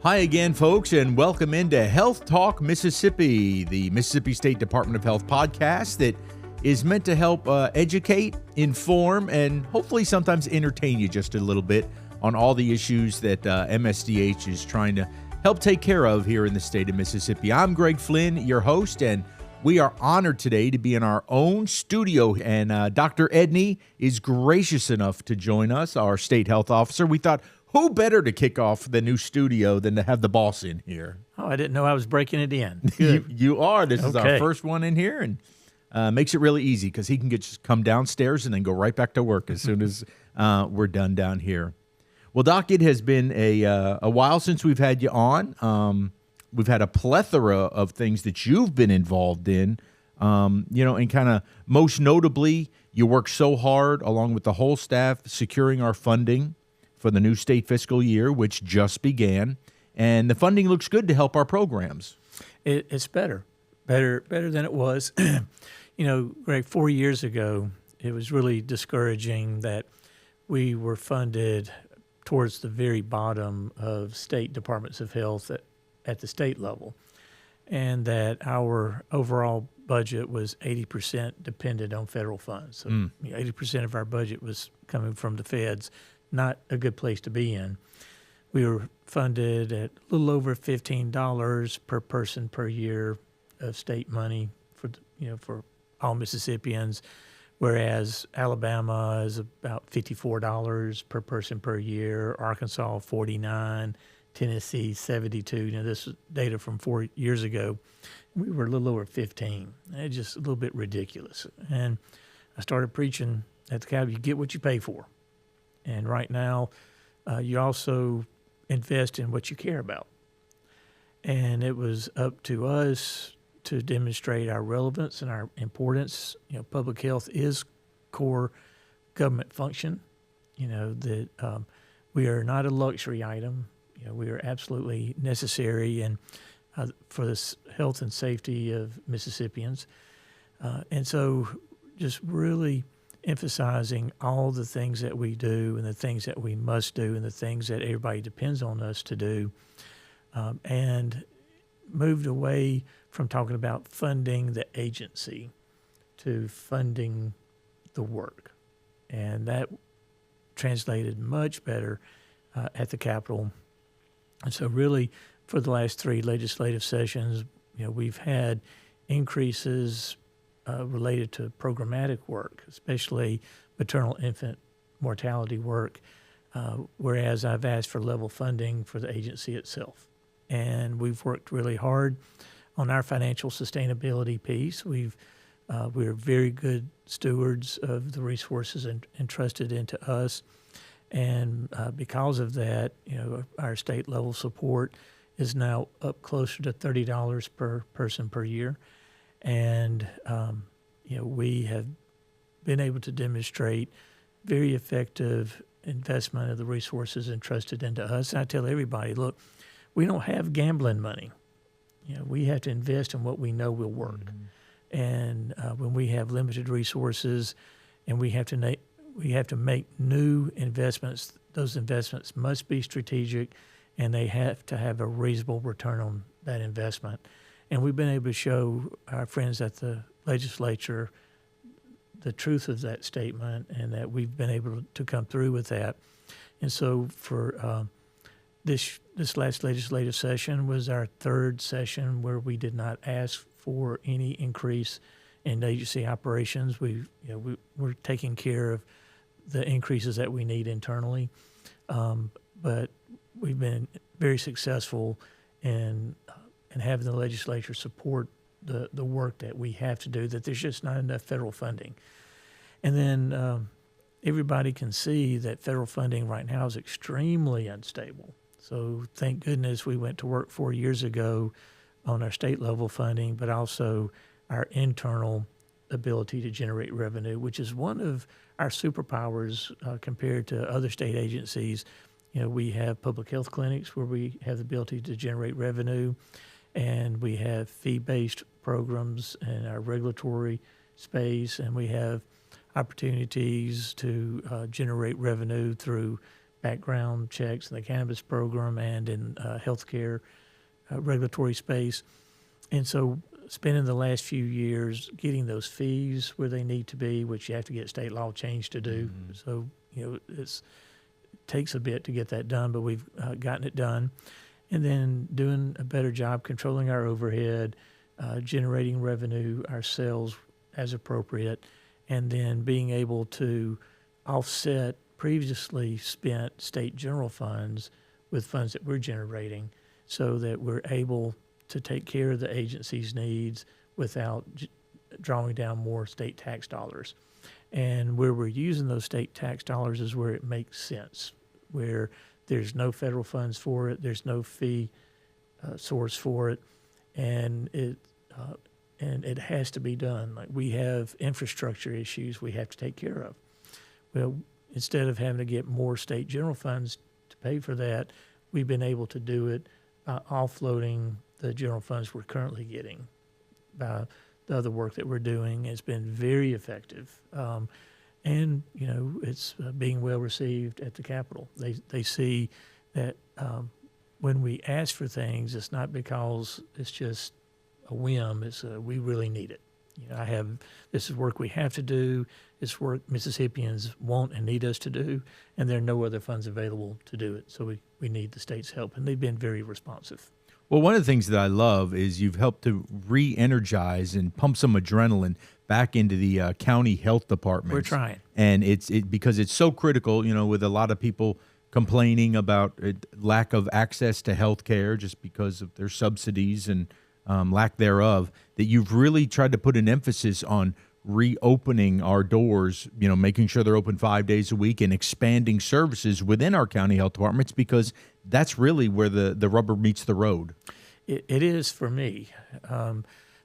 Hi again, folks, and welcome into Health Talk Mississippi, the Mississippi State Department of Health podcast that is meant to help educate, inform, and hopefully sometimes entertain you just a little bit on all the issues that MSDH is trying to help take care of here in the state of Mississippi. I'm Greg Flynn, your host, and we are honored today to be in our own studio, and Dr. Edney is gracious enough to join us, our state health officer. We thought, who better to kick off the new studio than to have the boss in here? Oh, I didn't know I was breaking it in. Good. You are. This is our first one in here, and makes it really easy because he can just come downstairs and then go right back to work as soon as we're done down here. Well, Doc, it has been a while since we've had you on. We've had a plethora of things that you've been involved in, and kind of most notably, you worked so hard along with the whole staff securing our funding for the new state fiscal year, which just began, and the funding looks good to help our programs. It's better than it was. Greg, 4 years ago, it was really discouraging that we were funded towards the very bottom of state departments of health at the state level, and that our overall budget was 80% dependent on federal funds. So 80% of our budget was coming from the feds. Not a good place to be in. We were funded at a little over $15 per person per year of state money for all Mississippians, whereas Alabama is about $54 per person per year, Arkansas $49, Tennessee $72. This is data from 4 years ago. We were a little over $15. It's just a little bit ridiculous. And I started preaching at the Capitol, you get what you pay for. And right now, you also invest in what you care about. And it was up to us to demonstrate our relevance and our importance. Public health is core government function. That we are not a luxury item. We are absolutely necessary and for the health and safety of Mississippians. And so just really emphasizing all the things that we do and the things that we must do and the things that everybody depends on us to do, and moved away from talking about funding the agency to funding the work. And that translated much better at the Capitol. And so really for the last 3 legislative sessions, we've had increases related to programmatic work, especially maternal infant mortality work, whereas I've asked for level funding for the agency itself. And we've worked really hard on our financial sustainability piece. We're very good stewards of the resources entrusted into us. And because of that, our state level support is now up closer to $30 per person per year. And, we have been able to demonstrate very effective investment of the resources entrusted into us. And I tell everybody, look, we don't have gambling money. We have to invest in what we know will work. Mm-hmm. And when we have limited resources and we have to make new investments, those investments must be strategic and they have to have a reasonable return on that investment. And we've been able to show our friends at the legislature the truth of that statement and that we've been able to come through with that. And so for this last legislative session was our 3rd session where we did not ask for any increase in agency operations. We're taking care of the increases that we need internally. But we've been very successful in having the legislature support the work that we have to do, that there's just not enough federal funding. And then everybody can see that federal funding right now is extremely unstable. So thank goodness we went to work 4 years ago on our state level funding, but also our internal ability to generate revenue, which is one of our superpowers compared to other state agencies. We have public health clinics where we have the ability to generate revenue, and we have fee-based programs in our regulatory space, and we have opportunities to generate revenue through background checks in the cannabis program and in healthcare regulatory space. And so spending the last few years getting those fees where they need to be, which you have to get state law change to do. Mm-hmm. So, it takes a bit to get that done, but we've gotten it done. And then doing a better job controlling our overhead, generating revenue ourselves as appropriate, and then being able to offset previously spent state general funds with funds that we're generating so that we're able to take care of the agency's needs without drawing down more state tax dollars. And where we're using those state tax dollars is where it makes sense, where there's no federal funds for it, there's no fee source for it, and it has to be done. Like, we have infrastructure issues we have to take care of. Well, instead of having to get more state general funds to pay for that, we've been able to do it by offloading the general funds we're currently getting. By the other work that we're doing has been very effective. And, it's being well received at the Capitol. They see that when we ask for things, it's not because it's just a whim. It's we really need it. This is work we have to do. It's work Mississippians want and need us to do, and there are no other funds available to do it. So we need the state's help, and they've been very responsive. Well, one of the things that I love is you've helped to re-energize and pump some adrenaline back into the county health department. We're trying. And because it's so critical, with a lot of people complaining about lack of access to health care just because of their subsidies and lack thereof, that you've really tried to put an emphasis on reopening our doors, making sure they're open 5 days a week and expanding services within our county health departments, because that's really where the rubber meets the road. It is for me.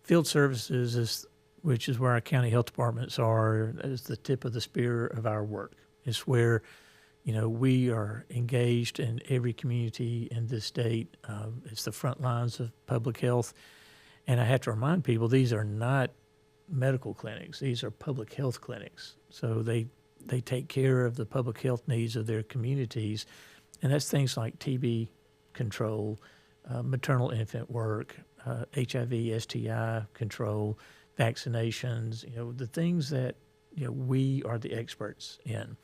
Field services, which is where our county health departments are, is the tip of the spear of our work. It's where, we are engaged in every community in this state. It's the front lines of public health. And I have to remind people, these are not medical clinics. These are public health clinics. So they take care of the public health needs of their communities. And that's things like TB control, maternal infant work, HIV, STI control, vaccinations, the things that, we are the experts in.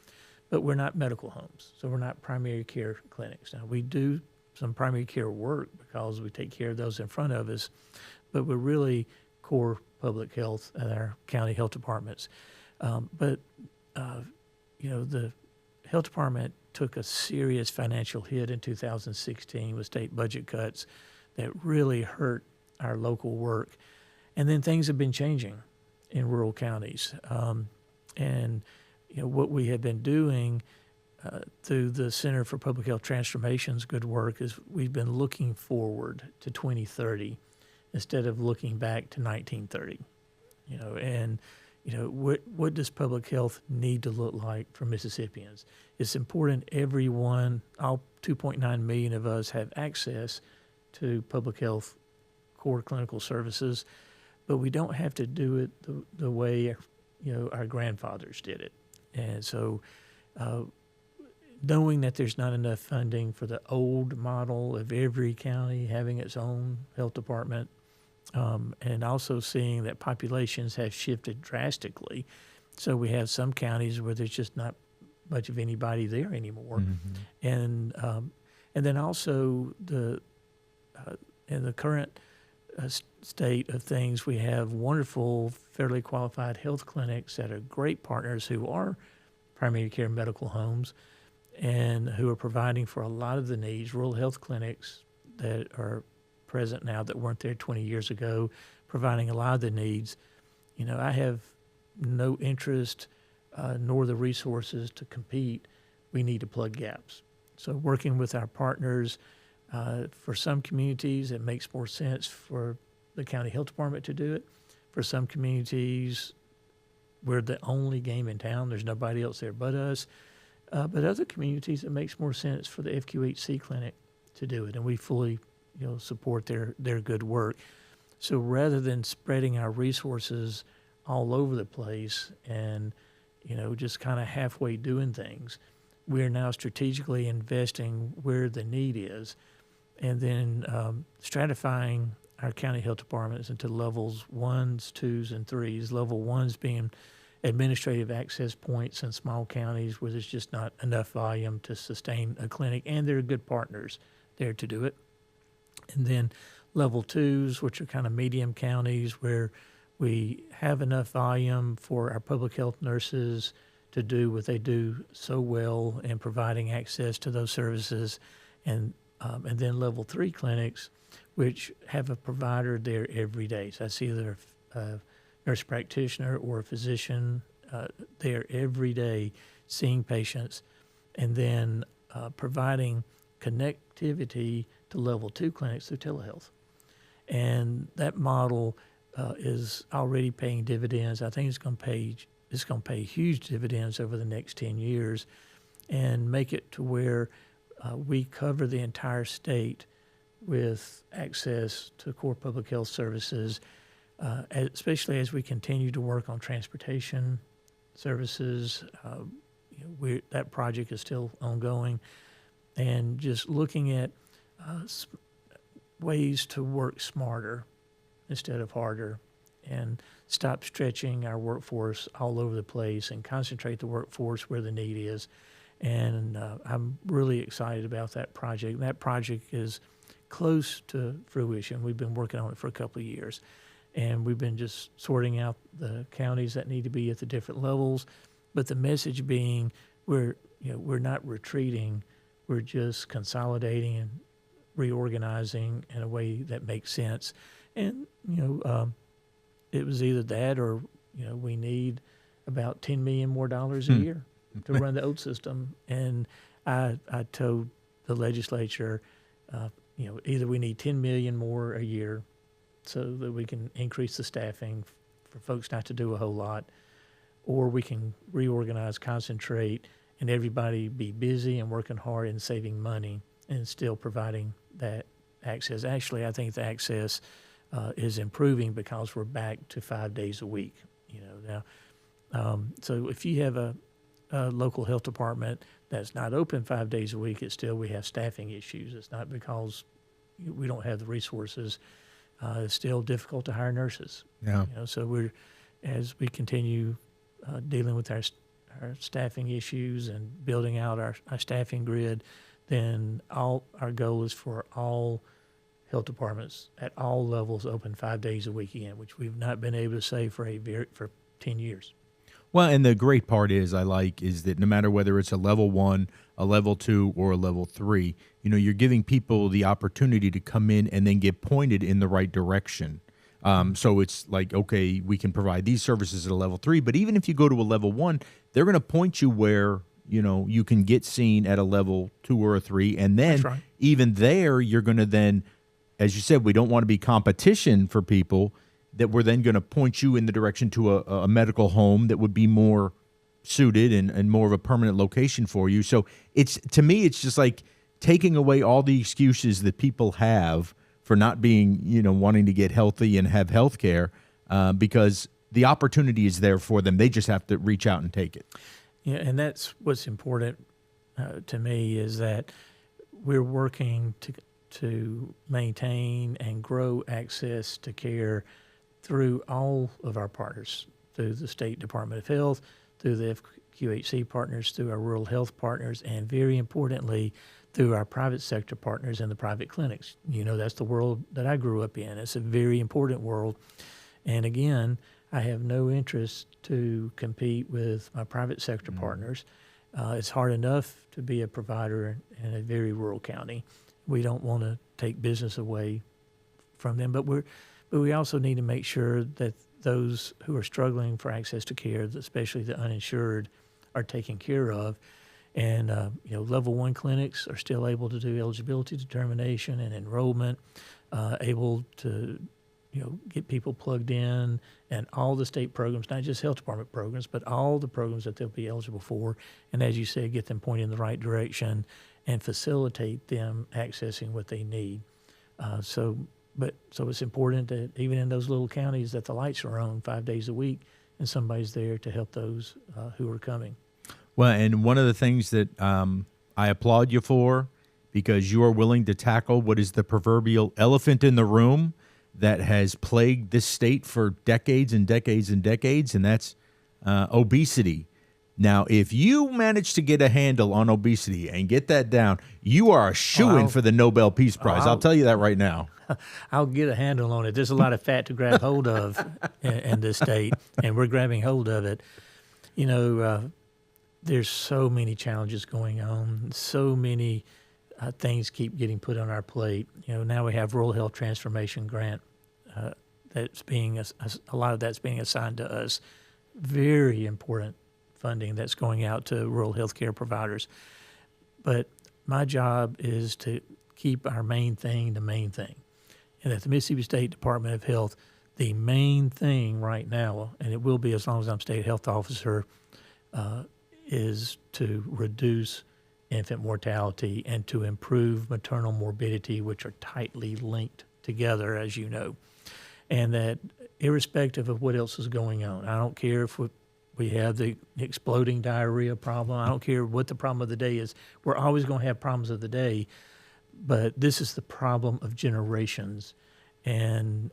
But we're not medical homes, so we're not primary care clinics. Now, we do some primary care work because we take care of those in front of us, but we're really core public health at our county health departments. But the health department took a serious financial hit in 2016 with state budget cuts that really hurt our local work. And then things have been changing in rural counties. What we have been doing through the Center for Public Health Transformation's good work is we've been looking forward to 2030 instead of looking back to 1930. What does public health need to look like for Mississippians? It's important everyone, all 2.9 million of us, have access to public health core clinical services, but we don't have to do it the way our grandfathers did it. And so knowing that there's not enough funding for the old model of every county having its own health department, and also seeing that populations have shifted drastically. So we have some counties where there's just not much of anybody there anymore. Mm-hmm. And then also in the current state of things, we have wonderful, fairly qualified health clinics that are great partners who are primary care medical homes and who are providing for a lot of the needs, rural health clinics that are present now that weren't there 20 years ago, providing a lot of the needs. I have no interest nor the resources to compete. We need to plug gaps. So working with our partners, for some communities, it makes more sense for the county health department to do it. For some communities, we're the only game in town. There's nobody else there but us. But other communities, it makes more sense for the FQHC clinic to do it, and we fully support their good work. So rather than spreading our resources all over the place and just kind of halfway doing things, we're now strategically investing where the need is, and then stratifying our county health departments into levels 1s, 2s, and 3s. Level 1s being administrative access points in small counties where there's just not enough volume to sustain a clinic, and there are good partners there to do it. And then level 2s, which are kind of medium counties where we have enough volume for our public health nurses to do what they do so well in providing access to those services. And then level 3 clinics, which have a provider there every day. So that's either a nurse practitioner or a physician there every day seeing patients, and then providing connectivity to level 2 clinics through telehealth. And that model is already paying dividends. I think it's going to pay huge dividends over the next 10 years and make it to where we cover the entire state with access to core public health services, especially as we continue to work on transportation services. That project is still ongoing, and just looking at ways to work smarter instead of harder, and stop stretching our workforce all over the place and concentrate the workforce where the need is. And I'm really excited about that project. That project is close to fruition. We've been working on it for a couple of years, and we've been just sorting out the counties that need to be at the different levels. But the message being, we're not retreating, we're just consolidating and reorganizing in a way that makes sense. And it was either that or we need about $10 million more a year to run the old system. And I told the legislature, either we need $10 million more a year so that we can increase the staffing for folks not to do a whole lot, or we can reorganize, concentrate, and everybody be busy and working hard and saving money and still providing that access. Actually, I think the access is improving because we're back to 5 days a week. Now, so if you have a local health department that's not open 5 days a week, we have staffing issues. It's not because we don't have the resources. It's still difficult to hire nurses. Yeah. So as we continue dealing with our staffing issues and building out our staffing grid, then our goal is for all health departments at all levels open 5 days a week again, which we've not been able to say for 10 years. Well, and the great part is that no matter whether it's a level 1, a level 2, or a level 3, you're giving people the opportunity to come in and then get pointed in the right direction. So it's like, okay, we can provide these services at a level 3, but even if you go to a level 1, they're going to point you where, you can get seen at a level 2 or a 3. And then even there, you're going to then, as you said, we don't want to be competition for people, that we're then going to point you in the direction to a medical home that would be more suited and more of a permanent location for you. So to me, it's just like taking away all the excuses that people have for not being, wanting to get healthy and have health care, because the opportunity is there for them. They just have to reach out and take it. Yeah, and that's what's important to me, is that we're working to maintain and grow access to care through all of our partners, through the State Department of Health, through the FQHC partners, through our rural health partners, and very importantly, through our private sector partners and the private clinics. That's the world that I grew up in. It's a very important world. And again, I have no interest to compete with my private sector partners. It's hard enough to be a provider in a very rural county. We don't want to take business away from them, but we also need to make sure that those who are struggling for access to care, especially the uninsured, are taken care of. And level 1 clinics are still able to do eligibility determination and enrollment, able to get people plugged in, and all the state programs, not just health department programs, but all the programs that they'll be eligible for. And as you said, get them pointed in the right direction and facilitate them accessing what they need. So it's important that even in those little counties that the lights are on 5 days a week and somebody's there to help those who are coming. Well, and one of the things that I applaud you for, because you are willing to tackle what is the proverbial elephant in the room that has plagued this state for decades and decades and decades, and that's obesity. Now, if you manage to get a handle on obesity and get that down, you are a shoo-in for the Nobel Peace Prize. I'll tell you that right now. I'll get a handle on it. There's a lot of fat to grab hold of in this state, and we're grabbing hold of it. You know, there's so many challenges going on, so many things keep getting put on our plate. You know, now we have Rural Health Transformation Grant that's being a lot of that's being assigned to us. Very important funding that's going out to rural healthcare providers. But my job is to keep our main thing the main thing. And at the Mississippi State Department of Health, the main thing right now, and it will be as long as I'm state health officer, is to reduce infant mortality and to improve maternal morbidity, which are tightly linked together, as you know. And that irrespective of what else is going on, I don't care if we have the exploding diarrhea problem. I don't care what the problem of the day is. We're always going to have problems of the day, but this is the problem of generations, and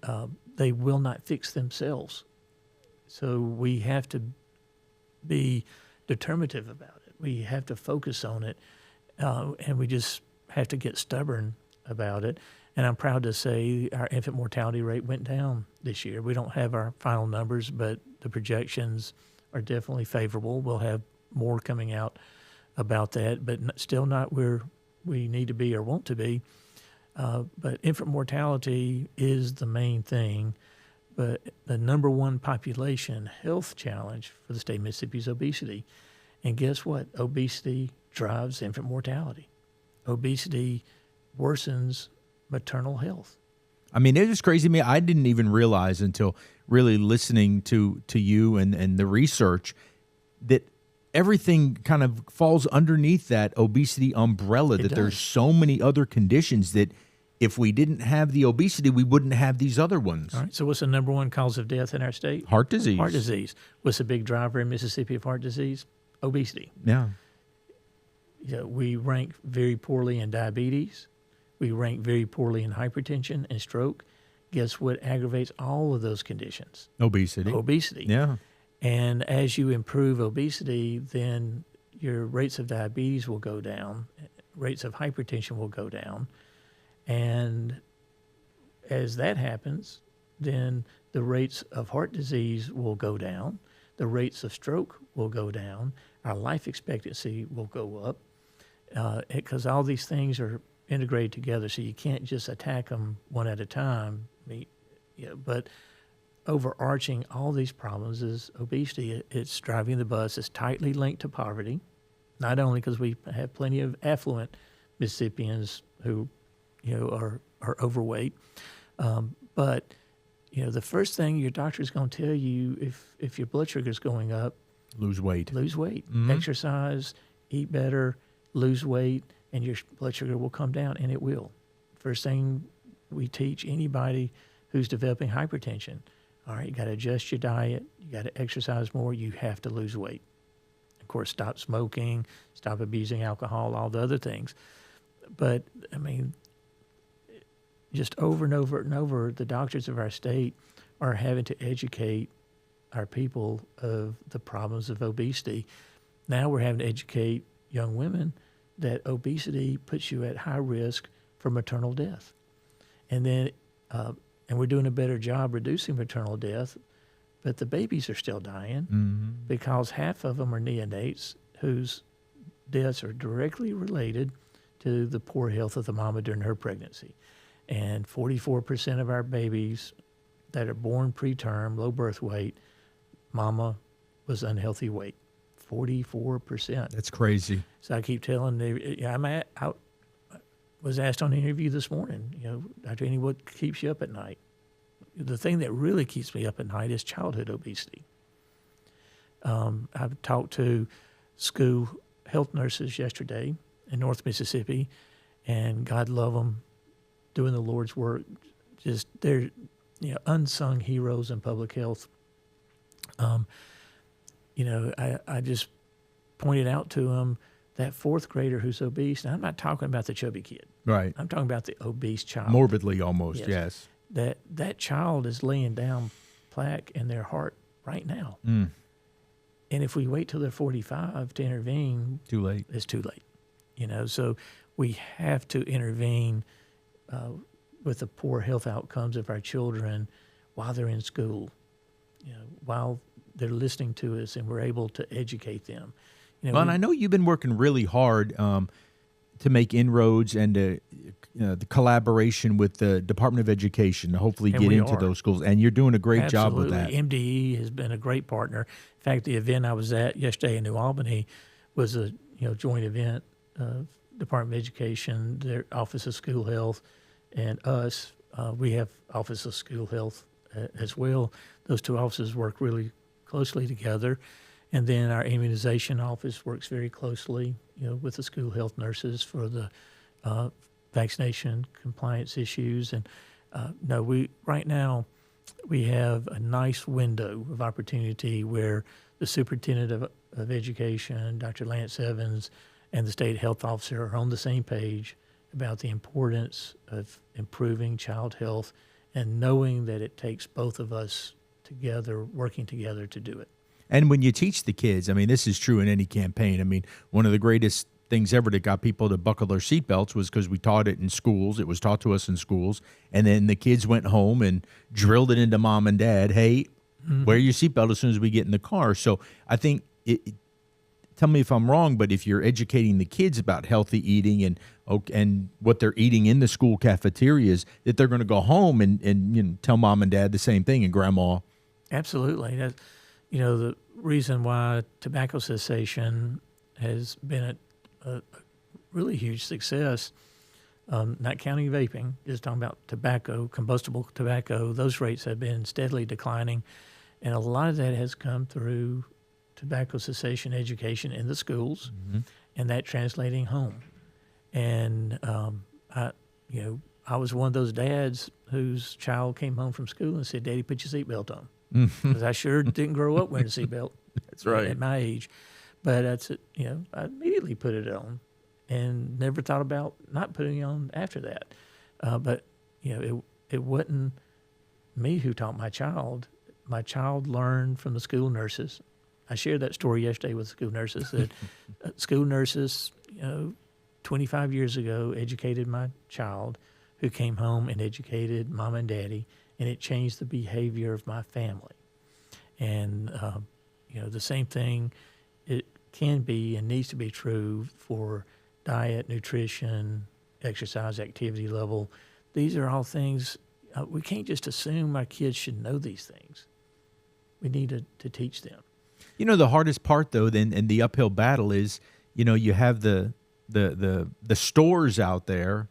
they will not fix themselves. So we have to be determinative about it. We have to focus on it, and we just have to get stubborn about it. And I'm proud to say our infant mortality rate went down this year. We don't have our final numbers, but the projections are definitely favorable. We'll have more coming out about that, but still not where we need to be or want to be. But infant mortality is the main thing. But the number one population health challenge for the state of Mississippi is obesity. And guess what? Obesity drives infant mortality. Obesity worsens maternal health. I mean, it was crazy to me. I didn't even realize until really listening to you and the research that everything kind of falls underneath that obesity umbrella, that there's so many other conditions that if we didn't have the obesity, we wouldn't have these other ones. All right. So what's the number one cause of death in our state? Heart disease. Heart disease. What's the big driver in Mississippi of heart disease? Obesity. Yeah. You know, we rank very poorly in diabetes. We rank very poorly in hypertension and stroke. Guess what aggravates all of those conditions? Obesity. Obesity. Yeah. And as you improve obesity, then your rates of diabetes will go down, rates of hypertension will go down. And as that happens, then the rates of heart disease will go down, the rates of stroke will go down, our life expectancy will go up, because all these things are integrated together, so you can't just attack them one at a time. But overarching all these problems is obesity. It's driving the bus. It's tightly linked to poverty, not only because we have plenty of affluent Mississippians who, are overweight, but the first thing your doctor is going to tell you if your blood sugar is going up, lose weight. Mm-hmm. Exercise, eat better, lose weight, and your blood sugar will come down, and it will. First thing we teach anybody who's developing hypertension, all right, you got to adjust your diet, you got to exercise more, you have to lose weight. Of course, stop smoking, stop abusing alcohol, all the other things. But, I mean, just over and over and over, the doctors of our state are having to educate our people of the problems of obesity. Now we're having to educate young women that obesity puts you at high risk for maternal death. And then, and we're doing a better job reducing maternal death, but the babies are still dying because half of them are neonates whose deaths are directly related to the poor health of the mama during her pregnancy. And 44% of our babies that are born preterm, low birth weight, mama was unhealthy weight. 44%. That's crazy. So I keep telling them, I was asked on an interview this morning, Dr. Edney, what keeps you up at night? The thing that really keeps me up at night is childhood obesity. I've talked to school health nurses yesterday in North Mississippi, and God love them, doing the Lord's work. Just they're unsung heroes in public health. I just pointed out to them that fourth grader who's obese, and I'm not talking about the chubby kid. Right. I'm talking about the obese child. Morbidly almost, yes. That child is laying down plaque in their heart right now. And if we wait till they're 45 to intervene, Too late. it's too late. So we have to intervene with the poor health outcomes of our children while they're in school, while they're listening to us and we're able to educate them. Well, and I know you've been working really hard to make inroads and the collaboration with the Department of Education to hopefully get into those schools. And you're doing a great job with that. MDE has been a great partner. In fact, the event I was at yesterday in New Albany was a joint event of Department of Education, their Office of School Health, and us. We have Office of School Health as well. Those two offices work really closely together. And then our immunization office works very closely, with the school health nurses for the vaccination compliance issues. And right now we have a nice window of opportunity where the superintendent of education, Dr. Lance Evans, and the state health officer are on the same page about the importance of improving child health and knowing that it takes both of us together, working together to do it. And when you teach the kids, I mean, this is true in any campaign. I mean, one of the greatest things ever that got people to buckle their seatbelts was because we taught it in schools. It was taught to us in schools. And then the kids went home and drilled it into mom and dad. Hey, wear your seatbelt as soon as we get in the car. So I think, tell me if I'm wrong, but if you're educating the kids about healthy eating and what they're eating in the school cafeterias, that they're going to go home and tell mom and dad the same thing and grandma. Absolutely. The reason why tobacco cessation has been a really huge success, not counting vaping, just talking about tobacco, combustible tobacco, those rates have been steadily declining. And a lot of that has come through tobacco cessation education in the schools and that translating home. And I was one of those dads whose child came home from school and said, "Daddy, put your seatbelt on." Because I sure didn't grow up wearing a seatbelt. That's right. At my age. But I immediately put it on and never thought about not putting it on after that. But it wasn't me who taught my child. My child learned from the school nurses. I shared that story yesterday with school nurses that school nurses, 25 years ago, educated my child, who came home and educated mom and daddy, and it changed the behavior of my family. And, the same thing, it can be and needs to be true for diet, nutrition, exercise, activity level. These are all things, we can't just assume our kids should know these things. We need to teach them. The hardest part, though, and the uphill battle is, you have the stores out there,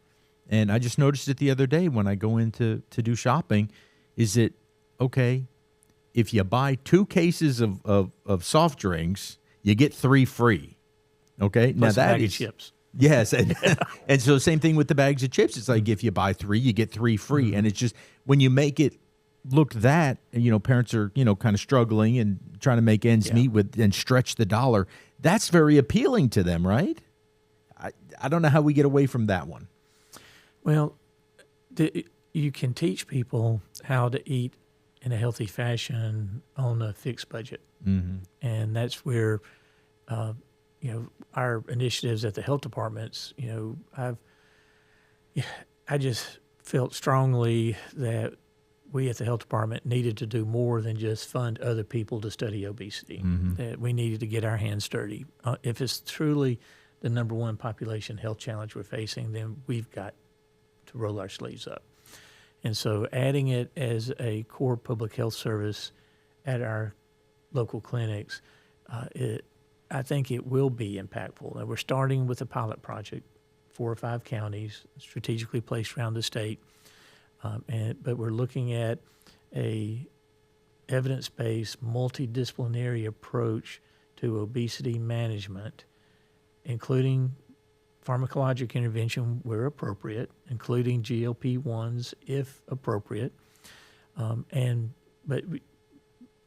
and I just noticed it the other day when I go in to do shopping, is that, okay, if you buy 2 cases of soft drinks, you get 3 free. Okay? Plus now a bag of chips. Yes. And so same thing with the bags of chips. It's like if you buy 3, you get 3 free. And it's just when you make it look that, parents are, kind of struggling and trying to make ends meet with and stretch the dollar. That's very appealing to them, right? I don't know how we get away from that one. Well, you can teach people how to eat in a healthy fashion on a fixed budget. And that's where, our initiatives at the health departments, I just felt strongly that we at the health department needed to do more than just fund other people to study obesity. That we needed to get our hands dirty. If it's truly the number one population health challenge we're facing, then we've got to roll our sleeves up. And so adding it as a core public health service at our local clinics, I think it will be impactful. And we're starting with a pilot project, 4 or 5 counties strategically placed around the state. But we're looking at a evidence-based, multidisciplinary approach to obesity management, including pharmacologic intervention where appropriate, including GLP-1s if appropriate, but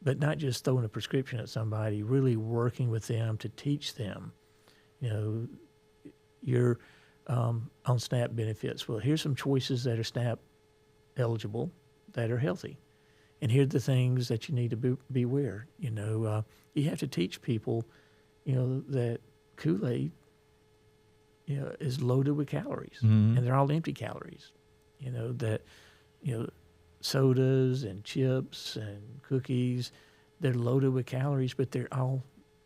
but not just throwing a prescription at somebody, really working with them to teach them, you're on SNAP benefits. Well, here's some choices that are SNAP eligible that are healthy. And here are the things that you need to beware. You have to teach people, that Kool-Aid, is loaded with calories, and they're all empty calories. That, sodas and chips and cookies, they're loaded with calories, but they're all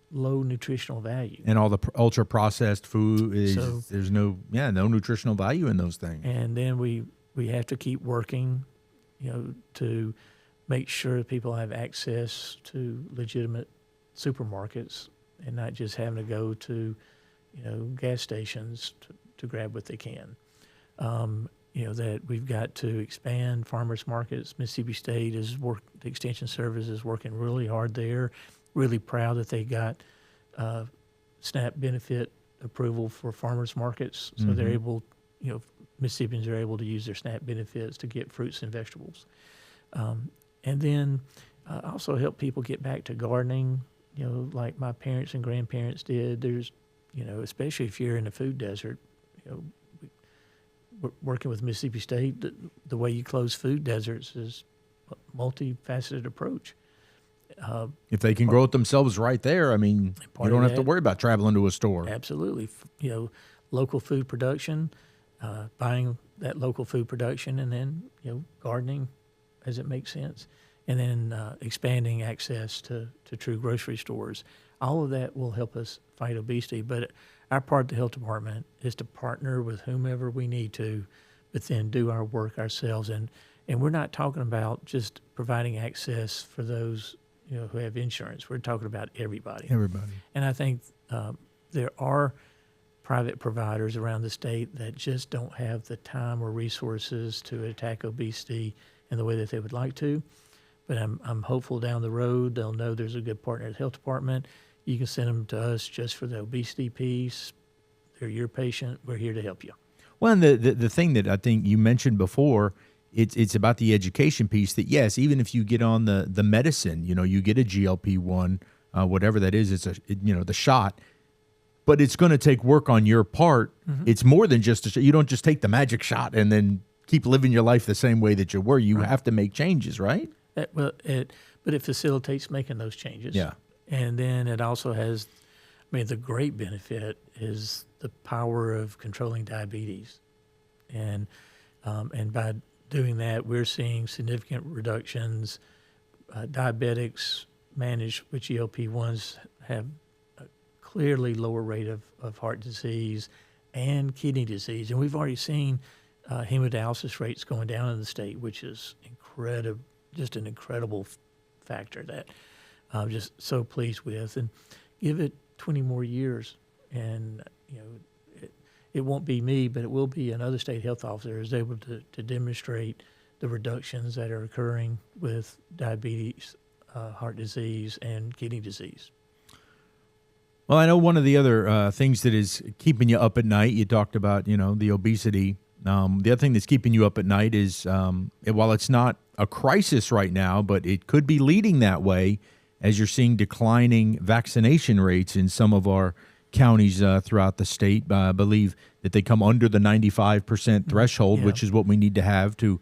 low nutritional value. And all the ultra processed food there's no nutritional value in those things. And then we have to keep working, to make sure people have access to legitimate supermarkets and not just having to go to, gas stations to grab what they can. That we've got to expand farmers markets. Mississippi State the Extension Service is working really hard there. Really proud that they got SNAP benefit approval for farmers markets, so they're able, Mississippians are able to use their SNAP benefits to get fruits and vegetables, and then also help people get back to gardening. Like my parents and grandparents did. There's, especially if you're in a food desert, working with Mississippi State, the way you close food deserts is a multifaceted approach. If they can grow it themselves right there, you don't have to worry about traveling to a store. Absolutely. Local food production, buying that local food production, and then, gardening as it makes sense, and then expanding access to true grocery stores. All of that will help us fight obesity. But our part of the health department is to partner with whomever we need to, but then do our work ourselves. And we're not talking about just providing access for those who have insurance. We're talking about everybody. And I think there are private providers around the state that just don't have the time or resources to attack obesity in the way that they would like to. But I'm hopeful down the road they'll know there's a good partner at the health department. You can send them to us just for the obesity piece. They're your patient. We're here to help you. Well, and the thing that I think you mentioned before, it's about the education piece that, yes, even if you get on the medicine, you get a GLP-1, whatever that is, it's the shot, but it's going to take work on your part. It's more than just you don't just take the magic shot and then keep living your life the same way that you were. You have to make changes, right? But it facilitates making those changes. Yeah. And then it also has, the great benefit is the power of controlling diabetes. And by doing that, we're seeing significant reductions. Diabetics managed with GLP-1s have a clearly lower rate of heart disease and kidney disease. And we've already seen hemodialysis rates going down in the state, which is just an incredible factor that I'm just so pleased with. And give it 20 more years, and it won't be me, but it will be another state health officer is able to demonstrate the reductions that are occurring with diabetes, heart disease, and kidney disease. Well, I know one of the other things that is keeping you up at night, you talked about, the obesity. The other thing that's keeping you up at night is, while it's not a crisis right now, but it could be leading that way as you're seeing declining vaccination rates in some of our counties throughout the state. I believe that they come under the 95% threshold, which is what we need to have to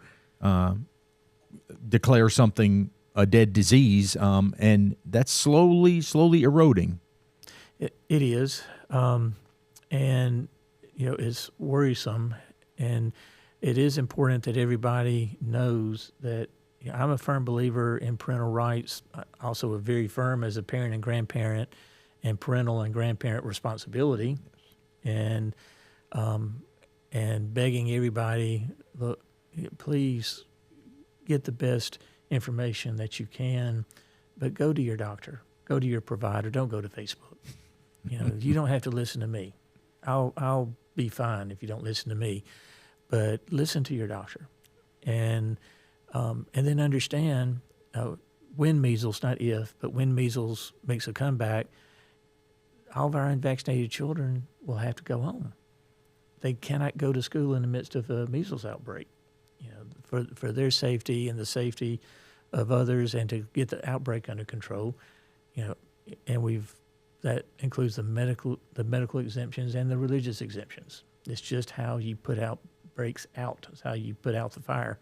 declare something a dead disease, and that's slowly eroding. It is, and it's worrisome, and it is important that everybody knows that. I'm a firm believer in parental rights, also very firm as a parent and grandparent, and parental and grandparent responsibility, and begging everybody, look, please get the best information that you can, but go to your doctor, go to your provider, don't go to Facebook. You don't have to listen to me. I'll be fine if you don't listen to me, but listen to your doctor, and then understand when measles, not if, but when measles makes a comeback, all of our unvaccinated children will have to go home. They cannot go to school in the midst of a measles outbreak. For their safety and the safety of others and to get the outbreak under control, and that includes the medical exemptions and the religious exemptions. It's just how you put outbreaks out. It's how you put out the fire.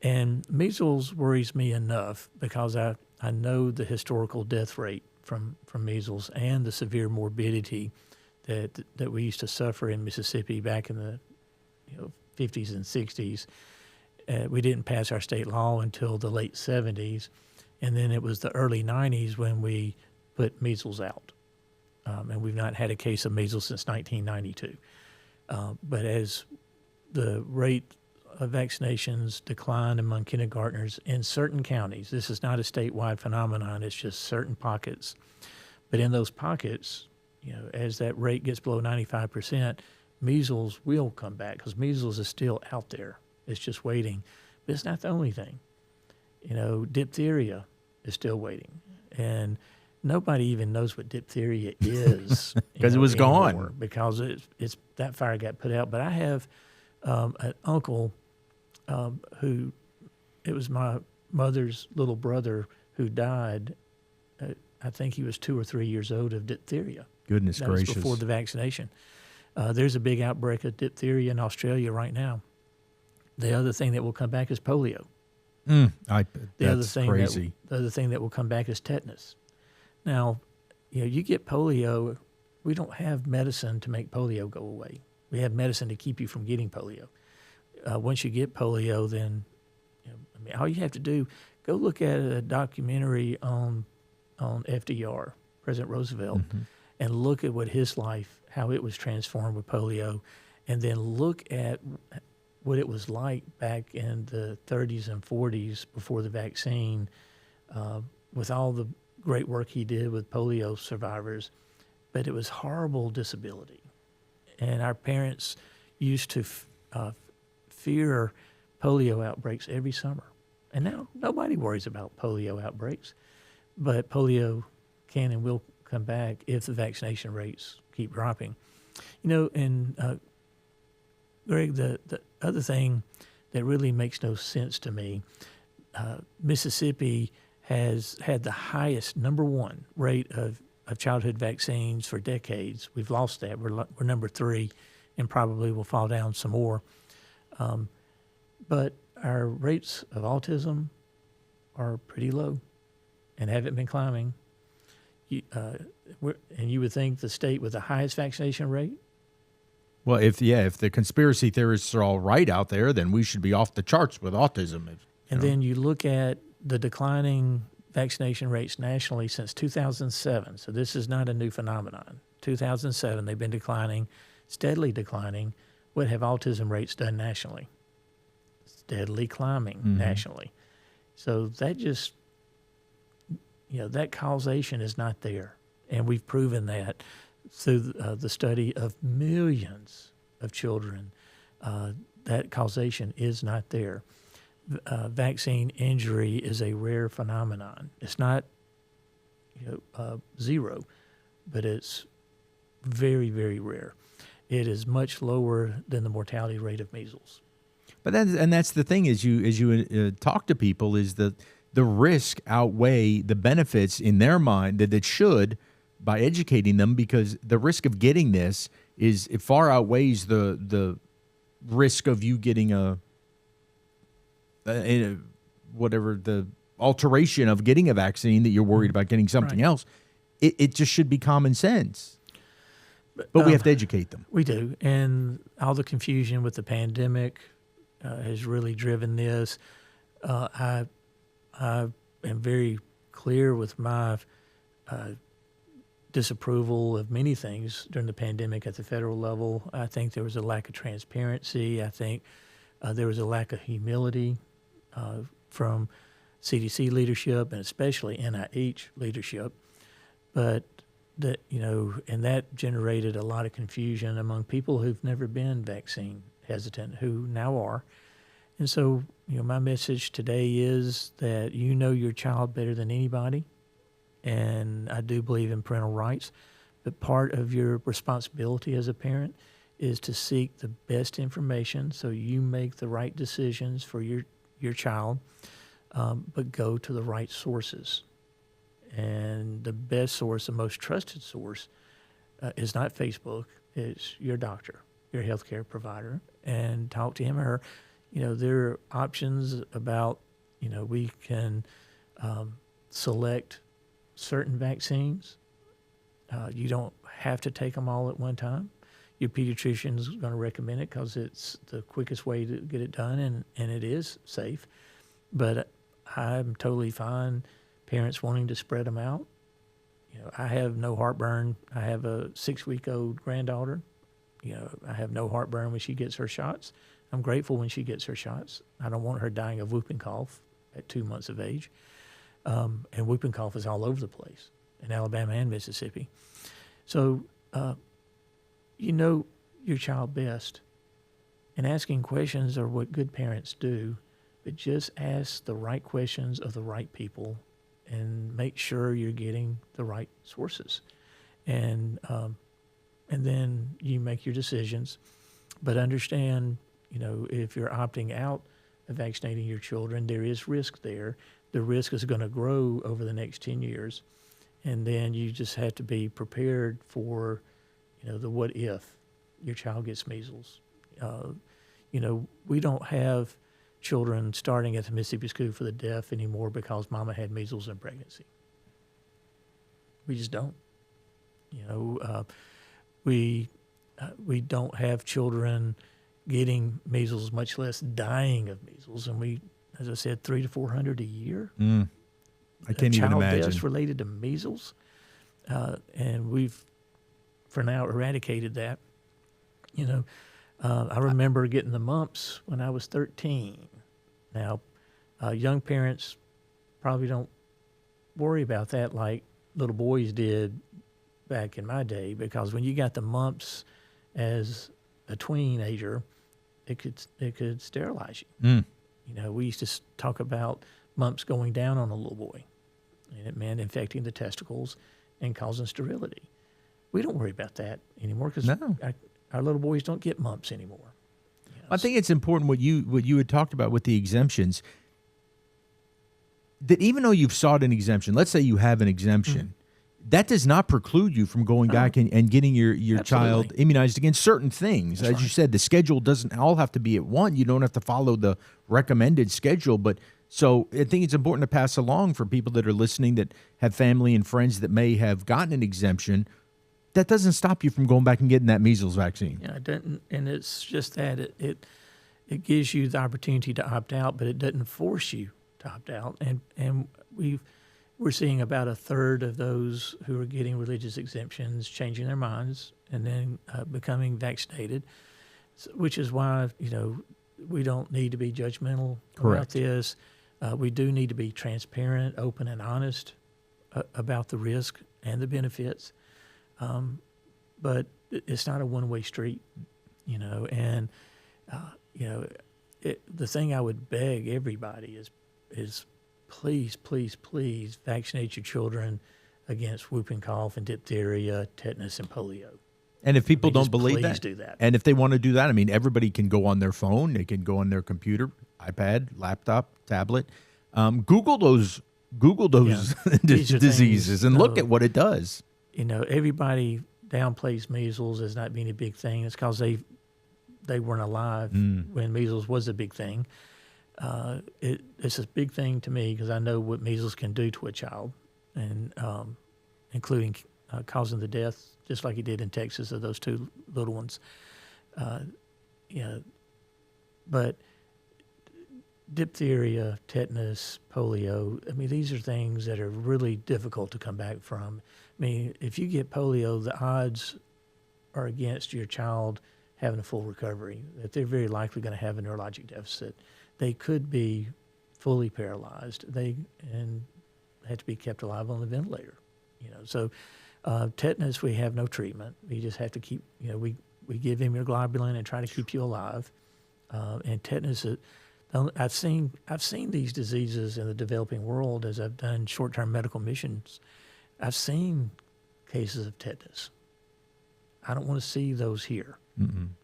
And measles worries me enough because I know the historical death rate from measles and the severe morbidity that we used to suffer in Mississippi back in the 50s and 60s. We didn't pass our state law until the late 70s, and then it was the early 90s when we put measles out. And we've not had a case of measles since 1992. But as the rate of vaccinations declined among kindergartners in certain counties, this is not a statewide phenomenon, it's just certain pockets. But in those pockets, as that rate gets below 95%, measles will come back because measles is still out there. It's just waiting. But it's not the only thing. Diphtheria is still waiting. And nobody even knows what diphtheria is. Because it was gone. Because it's that fire got put out. But I have an uncle who, it was my mother's little brother who died. I think he was 2 or 3 years old of diphtheria. Goodness gracious. That was before the vaccination. There's a big outbreak of diphtheria in Australia right now. The other thing that will come back is polio. That's crazy. The other thing that will come back is tetanus. Now, you get polio, we don't have medicine to make polio go away. We have medicine to keep you from getting polio. Once you get polio, then all you have to do, go look at a documentary on FDR, President Roosevelt, and look at what his life, how it was transformed with polio, and then look at what it was like back in the 30s and 40s before the vaccine, with all the great work he did with polio survivors. But it was horrible disability. And our parents used to fear polio outbreaks every summer. And now nobody worries about polio outbreaks. But polio can and will come back if the vaccination rates keep dropping. And Greg, the other thing that really makes no sense to me, Mississippi has had the highest, number one, rate of childhood vaccines for decades. We've lost that. We're number 3 and probably will fall down some more. But our rates of autism are pretty low and haven't been climbing. And you would think the state with the highest vaccination rate? Well, if the conspiracy theorists are all right out there, then we should be off the charts with autism. Then you look at the declining vaccination rates nationally since 2007. So this is not a new phenomenon. 2007, they've been declining, steadily declining. What have autism rates done nationally? Steadily climbing nationally. So that just, that causation is not there. And we've proven that through the study of millions of children. That causation is not there. Vaccine injury is a rare phenomenon. It's not zero, but it's very, very rare. It is much lower than the mortality rate of measles. But that's the thing, as you talk to people, is that the risk outweigh the benefits in their mind that it should, by educating them, because the risk of getting this it far outweighs the risk of you getting whatever the alteration of getting a vaccine that you're worried about getting something else. It just should be common sense. But we have to educate them. We do. And all the confusion with the pandemic has really driven this. I am very clear with my disapproval of many things during the pandemic at the federal level. I think there was a lack of transparency. I think there was a lack of humility from CDC leadership and especially NIH leadership. But that, and that generated a lot of confusion among people who've never been vaccine hesitant, who now are. And so, my message today is that you know your child better than anybody. And I do believe in parental rights, but part of your responsibility as a parent is to seek the best information so you make the right decisions for your child. but go to the right sources. And the best source, the most trusted source, is not Facebook. It's your doctor, your healthcare provider, and talk to him or her. There are options about, we can select certain vaccines. You don't have to take them all at one time. Your pediatrician is going to recommend it because it's the quickest way to get it done, and it is safe. But I'm totally fine parents wanting to spread them out. I have no heartburn. I have a 6-week-old granddaughter. I have no heartburn when she gets her shots. I'm grateful when she gets her shots. I don't want her dying of whooping cough at 2 months of age. And whooping cough is all over the place in Alabama and Mississippi. So, you know your child best. And asking questions are what good parents do, but just ask the right questions of the right people and make sure you're getting the right sources. And then you make your decisions. But understand, if you're opting out of vaccinating your children, there is risk there. The risk is going to grow over the next 10 years. And then you just have to be prepared for, the what if your child gets measles. We don't have children starting at the Mississippi School for the Deaf anymore because mama had measles in pregnancy. We just don't. We don't have children getting measles, much less dying of measles. And we, as I said, 300 to 400 a year. I can't even imagine. Child deaths related to measles. And we've, for now, eradicated that. I remember getting the mumps when I was 13. Now, young parents probably don't worry about that like little boys did back in my day, because when you got the mumps as a tweenager, it could sterilize you. We used to talk about mumps going down on a little boy, and it meant infecting the testicles and causing sterility. We don't worry about that anymore because our little boys don't get mumps anymore. I think it's important what you had talked about with the exemptions, that even though you've sought an exemption, let's say you have an exemption, that does not preclude you from going back and getting your child immunized against certain things. That's As you said, the schedule doesn't all have to be at one. You don't have to follow the recommended schedule. But so I think it's important to pass along for people that are listening that have family and friends that may have gotten an exemption. That doesn't stop you from going back and getting that measles vaccine. Yeah, it doesn't, and it's just that it gives you the opportunity to opt out, but it doesn't force you to opt out. And we're seeing about a third of those who are getting religious exemptions changing their minds and then becoming vaccinated, which is why we don't need to be judgmental about this. We do need to be transparent, open, and honest about the risk and the benefits. But it's not a one-way street, and, the thing I would beg everybody is please, please, please vaccinate your children against whooping cough and diphtheria, tetanus, and polio. And if people don't believe please do that. And if they want to do that, everybody can go on their phone, they can go on their computer, iPad, laptop, tablet, Google those diseases and look at what it does. Everybody downplays measles as not being a big thing. It's because they weren't alive when measles was a big thing. It's a big thing to me because I know what measles can do to a child, and including causing the death, just like it did in Texas of those two little ones. But diphtheria, tetanus, polio, these are things that are really difficult to come back from. If you get polio, the odds are against your child having a full recovery, that they're very likely going to have a neurologic deficit. They could be fully paralyzed. And have to be kept alive on the ventilator. So tetanus, we have no treatment. We just have to keep, we give immunoglobulin and try to keep you alive. And tetanus, I've seen these diseases in the developing world as I've done short-term medical missions. I've seen cases of tetanus. I don't want to see those here.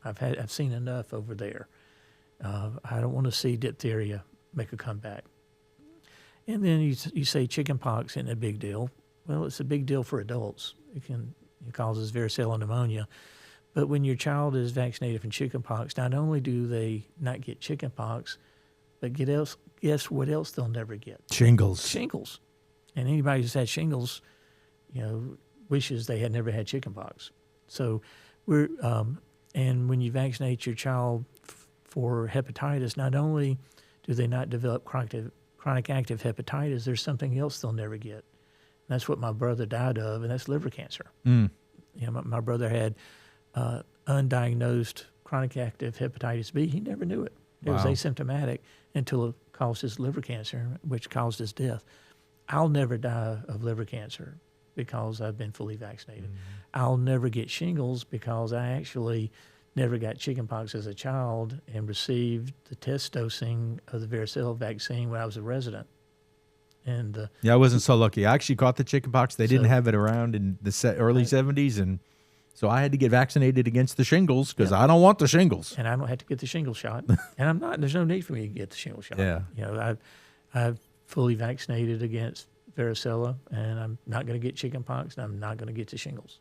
I've seen enough over there. I don't want to see diphtheria make a comeback. And then you say chicken pox isn't a big deal. Well, it's a big deal for adults. It causes varicella pneumonia. But when your child is vaccinated from chicken pox, not only do they not get chicken pox, but guess what else they'll never get? Shingles. Shingles. And anybody who's had shingles, wishes they had never had chicken pox. So and when you vaccinate your child for hepatitis, not only do they not develop chronic active hepatitis, there's something else they'll never get. And that's what my brother died of, and that's liver cancer. My brother had undiagnosed chronic active hepatitis B. He never knew it. It was asymptomatic until it caused his liver cancer, which caused his death. I'll never die of liver cancer because I've been fully vaccinated. I'll never get shingles because I actually never got chickenpox as a child and received the test dosing of the varicella vaccine when I was a resident. And I wasn't so lucky. I actually caught the chickenpox. They didn't have it around in the early 70s, and so I had to get vaccinated against the shingles because I don't want the shingles. And I don't have to get the shingle shot. And I'm not. There's no need for me to get the shingle shot. Yeah. I've fully vaccinated against varicella, and I'm not going to get chickenpox, and I'm not going to get the shingles.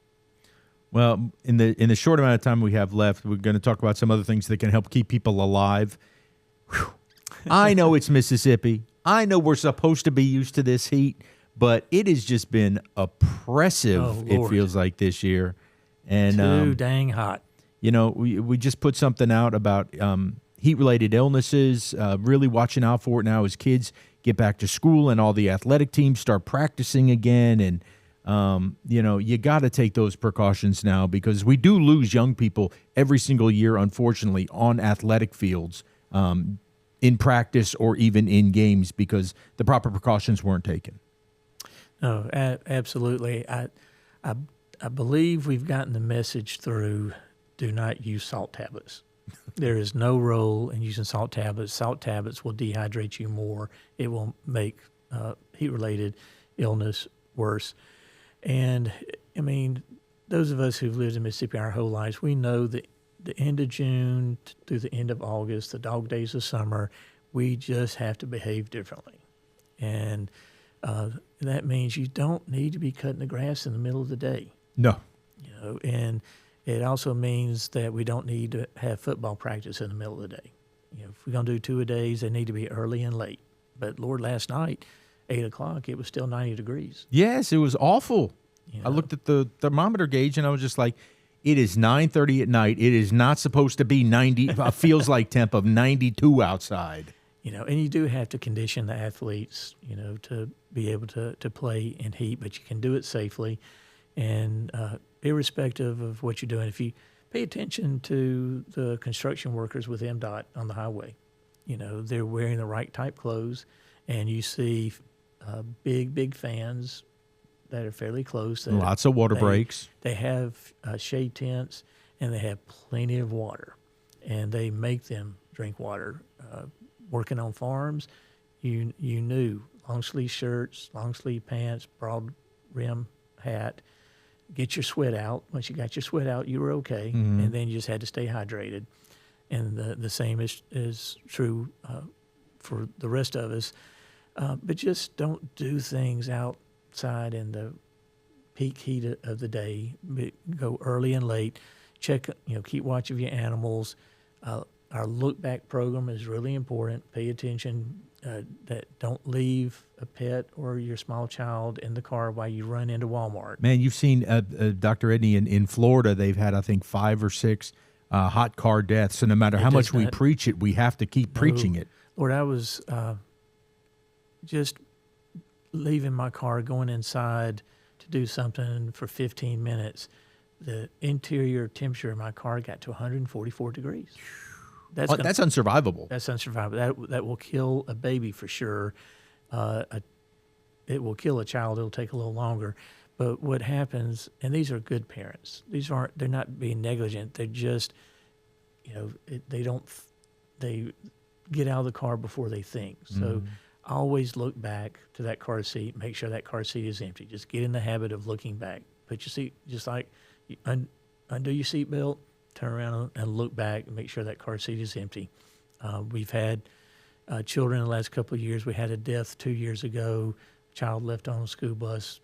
Well, in the short amount of time we have left, we're going to talk about some other things that can help keep people alive. Whew. I know it's Mississippi. I know we're supposed to be used to this heat, but it has just been oppressive, it feels like, this year. And too dang hot. We just put something out about heat-related illnesses, really watching out for it now as kids get back to school and all the athletic teams start practicing again. And, you got to take those precautions now because we do lose young people every single year, unfortunately, on athletic fields, in practice or even in games because the proper precautions weren't taken. No, absolutely. I believe we've gotten the message through, do not use salt tablets. There is no role in using salt tablets. Salt tablets will dehydrate you more. It will make heat-related illness worse. And, those of us who've lived in Mississippi our whole lives, we know that the end of June through the end of August, the dog days of summer, we just have to behave differently. And that means you don't need to be cutting the grass in the middle of the day. No. And it also means that we don't need to have football practice in the middle of the day. If we're going to do two-a-days, they need to be early and late. But, Lord, last night, 8 o'clock, it was still 90 degrees. Yes, it was awful. I looked at the thermometer gauge, and I was just like, it is 9:30 at night. It is not supposed to be 90, feels like temp of 92 outside. And you do have to condition the athletes, to be able to play in heat, but you can do it safely. And irrespective of what you're doing, if you pay attention to the construction workers with MDOT on the highway, they're wearing the right type clothes, and you see big fans that are fairly close. Lots of water breaks. They have shade tents, and they have plenty of water, and they make them drink water. Working on farms, you knew long sleeve shirts, long sleeve pants, broad rim hat. Get your sweat out. Once you got your sweat out, you were okay, and then you just had to stay hydrated. And the same is true for the rest of us. But just don't do things outside in the peak heat of the day. Go early and late. Check, keep watch of your animals. Our look back program is really important. Pay attention that don't leave a pet or your small child in the car while you run into Walmart. Man, you've seen Dr. Edney in Florida. They've had, I think, 5 or 6 hot car deaths. So no matter how much we preach it, we have to keep preaching it. Lord, I was just leaving my car, going inside to do something for 15 minutes. The interior temperature of my car got to 144 degrees. That's unsurvivable. That's unsurvivable. That will kill a baby for sure. It will kill a child. It'll take a little longer. But what happens, and these are good parents. They're not being negligent. They're just, they get out of the car before they think. So always look back to that car seat. Make sure that car seat is empty. Just get in the habit of looking back. Put your seat, just like you undo your seatbelt, turn around and look back and make sure that car seat is empty. We've had, Children in the last couple of years, we had a death 2 years ago. Child left on a school bus.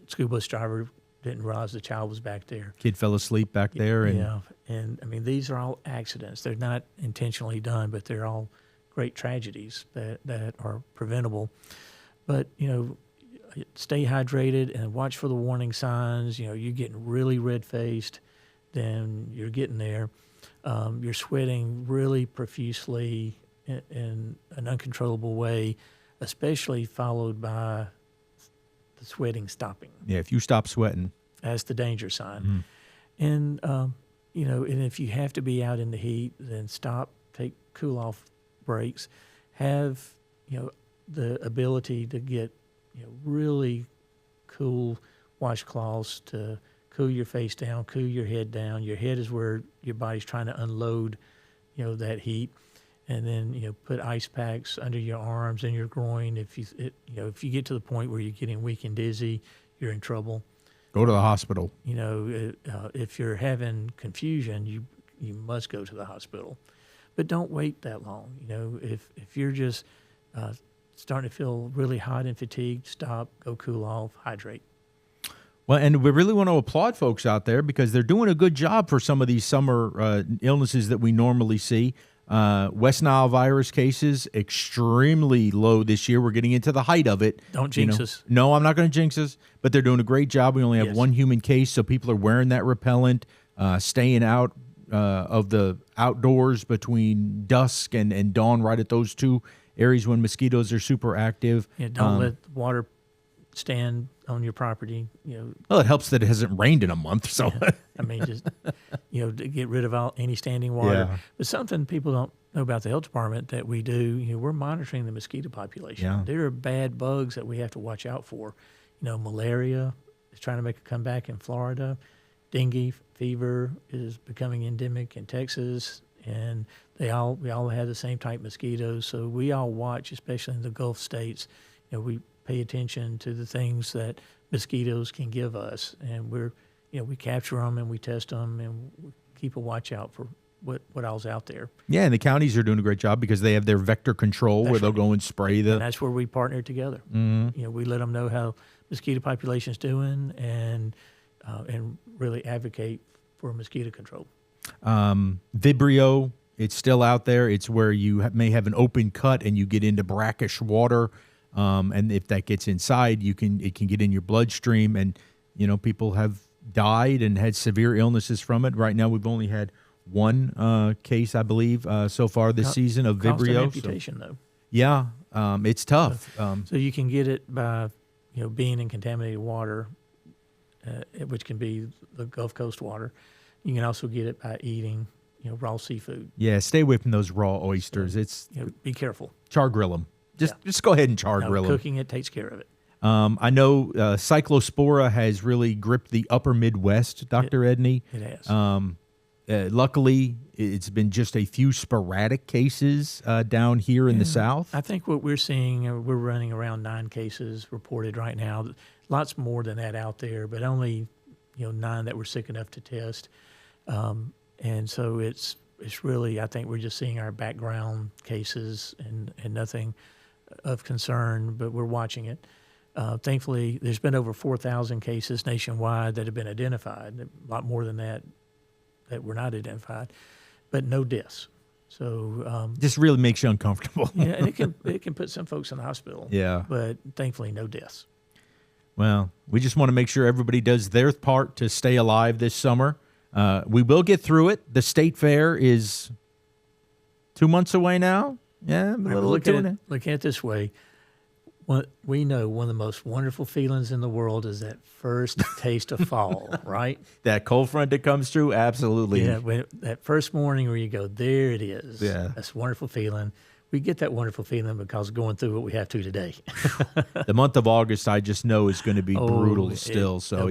School bus driver didn't realize the child was back there. Kid fell asleep back there. And I mean, these are all accidents. They're not intentionally done, but they're all great tragedies that are preventable. But, stay hydrated and watch for the warning signs. You're getting really red-faced, then you're getting there. You're sweating really profusely in an uncontrollable way, especially followed by the sweating stopping. Yeah, if you stop sweating. That's the danger sign. And, and if you have to be out in the heat, then stop, take cool-off breaks. Have, the ability to get, really cool washcloths to cool your face down, cool your head down. Your head is where your body's trying to unload, that heat. And then, put ice packs under your arms and your groin. If you get to the point where you're getting weak and dizzy, you're in trouble. Go to the hospital. If you're having confusion, you must go to the hospital. But don't wait that long. If you're just starting to feel really hot and fatigued, stop, go cool off, hydrate. Well, and we really want to applaud folks out there because they're doing a good job for some of these summer illnesses that we normally see. West Nile virus cases, extremely low this year. We're getting into the height of it. Don't jinx us. No, I'm not going to jinx us, but they're doing a great job. We only have one human case, so people are wearing that repellent, staying out of the outdoors between dusk and dawn, right at those two areas when mosquitoes are super active. Yeah, don't let water stand on your property. Well, it helps that it hasn't rained in a month. So, I mean, just to get rid of any standing water. Yeah. But something people don't know about the health department that we do. We're monitoring the mosquito population. Yeah. There are bad bugs that we have to watch out for. Malaria is trying to make a comeback in Florida. Dengue fever is becoming endemic in Texas, and we all have the same type mosquitoes. So we all watch, especially in the Gulf states. We pay attention to the things that mosquitoes can give us, and we capture them and we test them and we keep a watch out for what all's out there. Yeah, and the counties are doing a great job because they have their vector control where they'll go and spray the. And that's where we partner together. Mm-hmm. We let them know how mosquito population's doing and really advocate for mosquito control. Vibrio, it's still out there. It's where you may have an open cut and you get into brackish water. And if that gets inside, it can get in your bloodstream, and people have died and had severe illnesses from it. Right now, we've only had one case, I believe, so far this season of Vibrio. Amputation, though. Yeah, it's tough. So you can get it by being in contaminated water, which can be the Gulf Coast water. You can also get it by eating raw seafood. Yeah, stay away from those raw oysters. So, be careful. Char grill them. Just go ahead and char grill them. Cooking it takes care of it. I know cyclospora has really gripped the upper Midwest, Dr. Edney. It has. Luckily, it's been just a few sporadic cases down here in the South. I think what we're seeing, we're running around 9 cases reported right now. Lots more than that out there, but only 9 that were sick enough to test. And so it's really, I think we're just seeing our background cases and nothing of concern, but we're watching it. Thankfully, there's been over 4,000 cases nationwide that have been identified, a lot more than that were not identified, but no deaths. So this really makes you uncomfortable. Yeah, and it can put some folks in the hospital. Yeah, but thankfully, no deaths. Well, we just want to make sure everybody does their part to stay alive this summer. We will get through it. The state fair is 2 months away now. Yeah, look at it this way. We know one of the most wonderful feelings in the world is that first taste of fall, right? That cold front that comes through, absolutely. Yeah, that first morning where you go, there it is. Yeah. That's a wonderful feeling. We get that wonderful feeling because going through what we have to today. The month of August, I just know, is going to be brutal still. So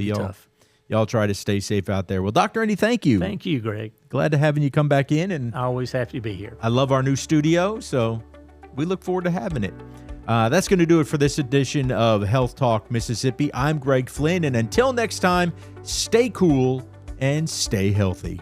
y'all try to stay safe out there. Well, Dr. Edney, thank you. Thank you, Greg. Glad to having you come back in. And always happy to be here. I love our new studio, so we look forward to having it. That's going to do it for this edition of Health Talk Mississippi. I'm Greg Flynn, and until next time, stay cool and stay healthy.